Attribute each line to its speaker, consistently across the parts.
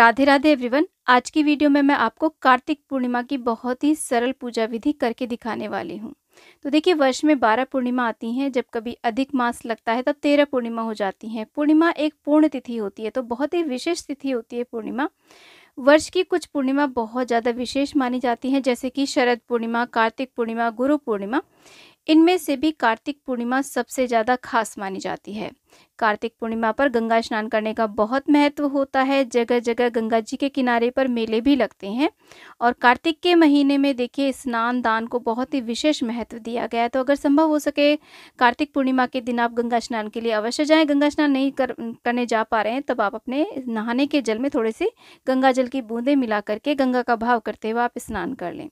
Speaker 1: Radhe Radhe everyone. आज की video में मैं आपको कार्तिक पूर्णिमा की बहुत ही सरल पूजा विधि करके दिखाने वाली हूँ। तो देखिए, वर्ष में 12 पूर्णिमा आती हैं। जब कभी अधिक मास लगता है तब 13 पूर्णिमा हो जाती हैं। पूर्णिमा एक पूर्ण तिथि होती है, तो बहुत ही विशेष तिथि होती है पूर्णिमा। वर्ष की कुछ पूर्णिमा बहुत ज़्यादा विशेष मानी जाती हैं, जैसे कि शरद पूर्णिमा, कार्तिक पूर्णिमा, गुरु पूर्णिमा। इनमें से भी कार्तिक पूर्णिमा सबसे ज़्यादा खास मानी जाती है। कार्तिक पूर्णिमा पर गंगा स्नान करने का बहुत महत्व होता है। जगह जगह गंगा जी के किनारे पर मेले भी लगते हैं और कार्तिक के महीने में देखिए, स्नान दान को बहुत ही विशेष महत्व दिया गया है। तो अगर संभव हो सके, कार्तिक पूर्णिमा के दिन आप गंगा स्नान के लिए अवश्य जाएं। गंगा स्नान नहीं करने जा पा रहे हैं, तब आप अपने नहाने के जल में थोड़े से गंगा जल की बूंदें मिला करके गंगा का भाव करते हुए आप स्नान कर लें।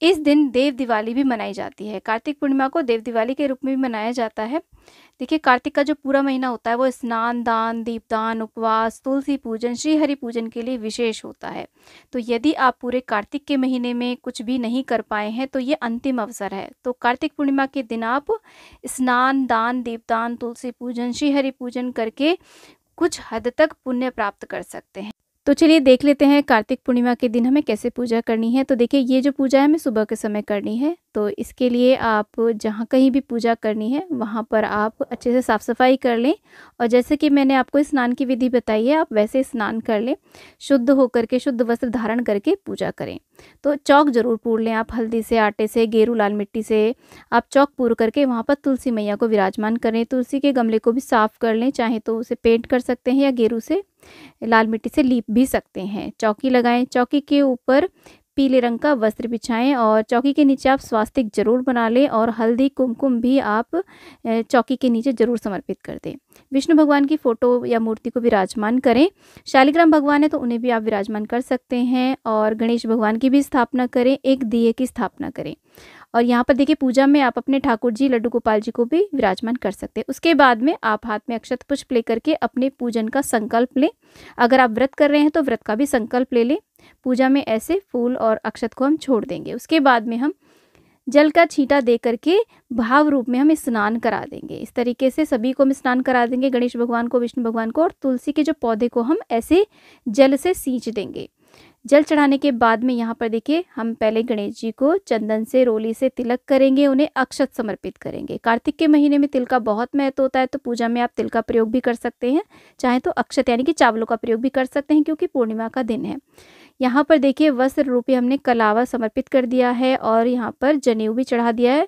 Speaker 1: इस दिन देव दिवाली भी मनाई जाती है। कार्तिक पूर्णिमा को देव दिवाली के रूप में भी मनाया जाता है। देखिए, कार्तिक का जो पूरा महीना होता है वो स्नान दान, दीपदान, उपवास, तुलसी पूजन, श्री हरि पूजन के लिए विशेष होता है। तो यदि आप पूरे कार्तिक के महीने में कुछ भी नहीं कर पाए हैं तो ये अंतिम अवसर है। तो कार्तिक पूर्णिमा के दिन आप स्नान दान, दीपदान, तुलसी पूजन, श्री हरि पूजन करके कुछ हद तक पुण्य प्राप्त कर सकते हैं। तो चलिए देख लेते हैं कार्तिक पूर्णिमा के दिन हमें कैसे पूजा करनी है। तो देखिए, ये जो पूजा है हमें सुबह के समय करनी है। तो इसके लिए आप जहाँ कहीं भी पूजा करनी है वहाँ पर आप अच्छे से साफ़ सफाई कर लें। और जैसे कि मैंने आपको स्नान की विधि बताई है, आप वैसे स्नान कर लें। शुद्ध होकर के शुद्ध वस्त्र धारण करके पूजा करें। तो चौक जरूर पूर लें आप, हल्दी से, आटे से, गेरू लाल मिट्टी से आप चौक पूर करके वहाँ पर तुलसी मैया को विराजमान करें। तुलसी के गमले को भी साफ़ कर लें, चाहे तो उसे पेंट कर सकते हैं या गेरू से, लाल मिट्टी से लीप भी सकते हैं। चौकी लगाएं, चौकी के ऊपर पीले रंग का वस्त्र बिछाएं और चौकी के नीचे आप स्वास्तिक जरूर बना लें और हल्दी कुमकुम भी आप चौकी के नीचे जरूर समर्पित कर दें। विष्णु भगवान की फोटो या मूर्ति को विराजमान करें। शालिग्राम भगवान है तो उन्हें भी आप विराजमान कर सकते हैं। और गणेश भगवान की भी स्थापना करें, एक दिए की स्थापना करें। और यहाँ पर देखिए, पूजा में आप अपने ठाकुर जी लड्डू गोपाल जी को भी विराजमान कर सकते हैं। उसके बाद में आप हाथ में अक्षत पुष्प लेकर के अपने पूजन का संकल्प लें। अगर आप व्रत कर रहे हैं तो व्रत का भी संकल्प ले लें। पूजा में ऐसे फूल और अक्षत को हम छोड़ देंगे। उसके बाद में हम जल का छींटा दे करके भाव रूप में हम स्नान करा देंगे। इस तरीके से सभी को हम स्नान करा देंगे, गणेश भगवान को, विष्णु भगवान को, और तुलसी के जो पौधे को हम ऐसे जल से सींच देंगे। जल चढ़ाने के बाद में यहाँ पर देखिए, हम पहले गणेश जी को चंदन से, रोली से तिलक करेंगे, उन्हें अक्षत समर्पित करेंगे। कार्तिक के महीने में तिल का बहुत महत्व होता है, तो पूजा में आप तिल का प्रयोग भी कर सकते हैं, चाहे तो अक्षत यानी कि चावलों का प्रयोग भी कर सकते हैं, क्योंकि पूर्णिमा का दिन है। यहाँ पर देखिए, वस्त्र रूपी हमने कलावा समर्पित कर दिया है और यहाँ पर जनेऊ भी चढ़ा दिया है।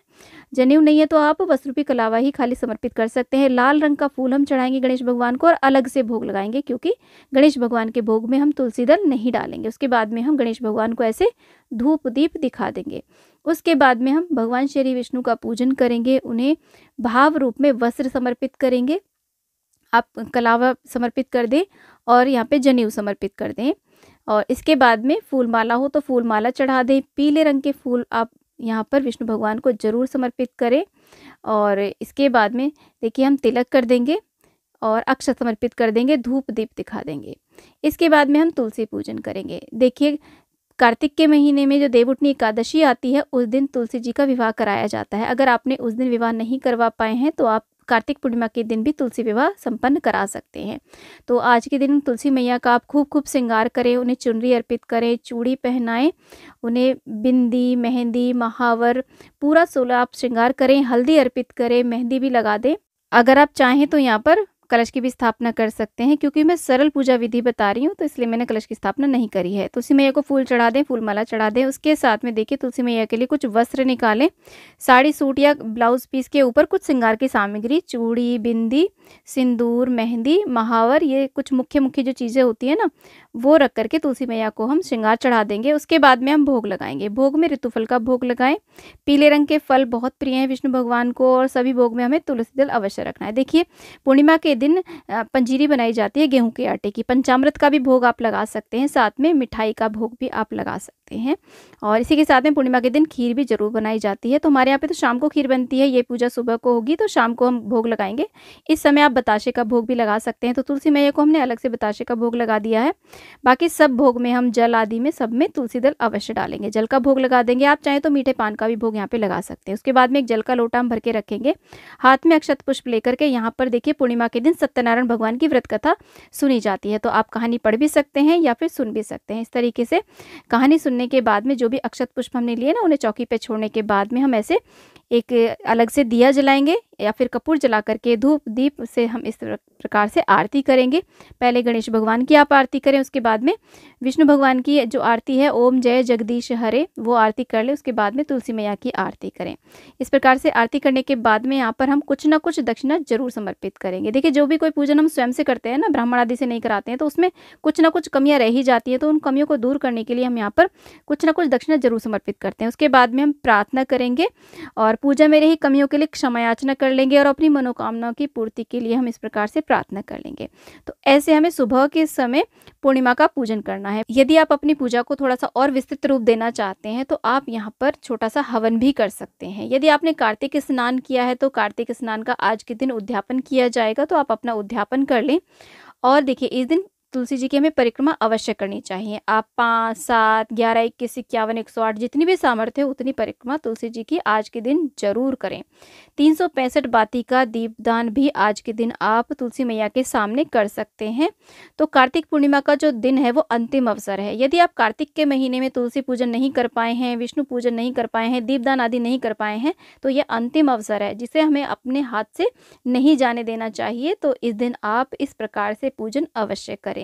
Speaker 1: जनेऊ नहीं है तो आप वस्त्र रूपी कलावा ही खाली समर्पित कर सकते हैं। लाल रंग का फूल हम चढ़ाएंगे गणेश भगवान को और अलग से भोग लगाएंगे, क्योंकि गणेश भगवान के भोग में हम तुलसी दल नहीं डालेंगे। उसके बाद में हम गणेश भगवान को ऐसे धूप दीप दिखा देंगे। उसके बाद में हम भगवान श्री विष्णु का पूजन करेंगे, उन्हें भाव रूप में वस्त्र समर्पित करेंगे। आप कलावा समर्पित कर दें और यहाँ पे जनेऊ समर्पित कर दें। और इसके बाद में फूल माला हो तो फूल माला चढ़ा दें। पीले रंग के फूल आप यहाँ पर विष्णु भगवान को जरूर समर्पित करें। और इसके बाद में देखिए, हम तिलक कर देंगे और अक्षत समर्पित कर देंगे, धूप दीप दिखा देंगे। इसके बाद में हम तुलसी पूजन करेंगे। देखिए, कार्तिक के महीने में जो देवउठनी एकादशी आती है, उस दिन तुलसी जी का विवाह कराया जाता है। अगर आपने उस दिन विवाह नहीं करवा पाए हैं तो आप कार्तिक पूर्णिमा के दिन भी तुलसी विवाह संपन्न करा सकते हैं। तो आज के दिन तुलसी मैया का आप खूब खूब श्रृंगार करें, उन्हें चुनरी अर्पित करें, चूड़ी पहनाएं, उन्हें बिंदी, मेहंदी, महावर, पूरा 16 आप श्रृंगार करें, हल्दी अर्पित करें, मेहंदी भी लगा दें। अगर आप चाहें तो यहाँ पर कलश की भी स्थापना कर सकते हैं। क्योंकि मैं सरल पूजा विधि बता रही हूँ तो इसलिए मैंने कलश की स्थापना नहीं करी है। तुलसी मैया को फूल चढ़ा दें, फूल माला चढ़ा दें। उसके साथ में देखिए, तुलसी मैया के लिए कुछ वस्त्र निकालें। साड़ी, सूट या ब्लाउज पीस के ऊपर कुछ श्रृंगार की सामग्री, चूड़ी, बिंदी, सिंदूर, मेहंदी, महावर, ये कुछ मुख्य मुख्य जो चीज़ें होती है ना, वो रख करके तुलसी मैया को हम श्रृंगार चढ़ा देंगे। उसके बाद में हम भोग लगाएंगे। भोग में ऋतुफल का भोग लगाएं। पीले रंग के फल बहुत प्रिय हैं विष्णु भगवान को और सभी भोग में हमें तुलसी दल अवश्य रखना है। देखिए, पूर्णिमा के दिन पंजीरी बनाई जाती है गेहूं के आटे की। पंचामृत का भी भोग आप लगा सकते हैं, साथ में मिठाई का भोग भी आप लगा सकते हैं। और इसी के साथ में पूर्णिमा के दिन खीर भी जरूर बनाई जाती है। तो हमारे यहाँ पे तो शाम को खीर बनती है, ये पूजा सुबह को होगी तो शाम को हम भोग लगाएंगे। इस समय आप बताशे का भोग भी लगा सकते हैं। तो तुलसी मैया को हमने अलग से बताशे का भोग लगा दिया है। बाकी सब भोग में हम जल आदि में सब में तुलसी दल अवश्य डालेंगे, जल का भोग लगा देंगे। आप चाहें तो मीठे पान का भी भोग यहाँ पे लगा सकते हैं। उसके बाद में एक जल का लोटा हम भर के रखेंगे। हाथ में अक्षत पुष्प लेकर के यहाँ पर देखिए, पूर्णिमा के दिन सत्यनारायण भगवान की व्रत कथा सुनी जाती है। तो आप कहानी पढ़ भी सकते हैं या फिर सुन भी सकते हैं। इस तरीके से कहानी सुनने के बाद में जो भी अक्षत पुष्प हमने लिए ना, उन्हें चौकी पे छोड़ने के बाद में हम ऐसे एक अलग से दिया जलाएंगे या फिर कपूर जला करके धूप दीप से हम इस प्रकार से आरती करेंगे। पहले गणेश भगवान की आप आरती करें, उसके बाद में विष्णु भगवान की जो आरती है ओम जय जगदीश हरे, वो आरती कर ले। उसके बाद में तुलसी मैया की आरती करें। इस प्रकार से आरती करने के बाद में यहाँ पर हम कुछ ना कुछ दक्षिणा जरूर समर्पित करेंगे। देखिए, जो भी कोई पूजन हम स्वयं से करते हैं ना, ब्राह्मण आदि से नहीं कराते हैं, तो उसमें कुछ ना कुछ कमियां रह ही जाती है। तो उन कमियों को दूर करने के लिए हम यहाँ पर कुछ ना कुछ दक्षिणा जरूर समर्पित करते हैं। उसके बाद में हम प्रार्थना करेंगे और पूजा में रही कमियों के लिए क्षमा याचना कर लेंगे और अपनी मनोकामनाओं की पूर्ति के लिए हम इस प्रकार से प्रार्थना कर लेंगे। तो ऐसे हमें सुबह के समय पूर्णिमा का पूजन करना है। यदि आप अपनी पूजा को थोड़ा सा और विस्तृत रूप देना चाहते हैं तो आप यहाँ पर छोटा सा हवन भी कर सकते हैं। यदि आपने कार्तिक स्नान किया है तो कार्तिक स्नान का आज के दिन उद्यापन किया जाएगा, तो आप अपना उद्यापन कर लें। और देखिए, इस दिन तुलसी जी की हमें परिक्रमा अवश्य करनी चाहिए। आप 5, 7, 11, 21, 51, 108 जितनी भी सामर्थ्य हो उतनी परिक्रमा तुलसी जी की आज के दिन जरूर करें। 365 बाती का दीपदान भी आज के दिन आप तुलसी मैया के सामने कर सकते हैं। तो कार्तिक पूर्णिमा का जो दिन है वो अंतिम अवसर है। यदि आप कार्तिक के महीने में तुलसी पूजन नहीं कर पाए हैं, विष्णु पूजन नहीं कर पाए हैं, दीपदान आदि नहीं कर पाए हैं, तो ये अंतिम अवसर है जिसे हमें अपने हाथ से नहीं जाने देना चाहिए। तो इस दिन आप इस प्रकार से पूजन अवश्य करें।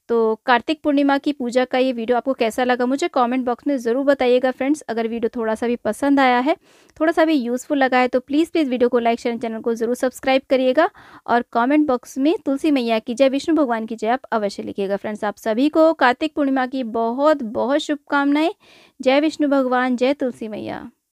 Speaker 1: तो कार्तिक पूर्णिमा की पूजा का ये वीडियो आपको कैसा लगा मुझे कमेंट बॉक्स में ज़रूर बताइएगा फ्रेंड्स। अगर वीडियो थोड़ा सा भी पसंद आया है, थोड़ा सा भी यूज़फुल लगा है, तो प्लीज़ वीडियो को लाइक शेयर, चैनल को ज़रूर सब्सक्राइब करिएगा और कमेंट बॉक्स में तुलसी मैया की जय, विष्णु भगवान की जय आप अवश्य लिखिएगा फ्रेंड्स। आप सभी को कार्तिक पूर्णिमा की बहुत बहुत शुभकामनाएं। जय विष्णु भगवान, जय तुलसी मैया।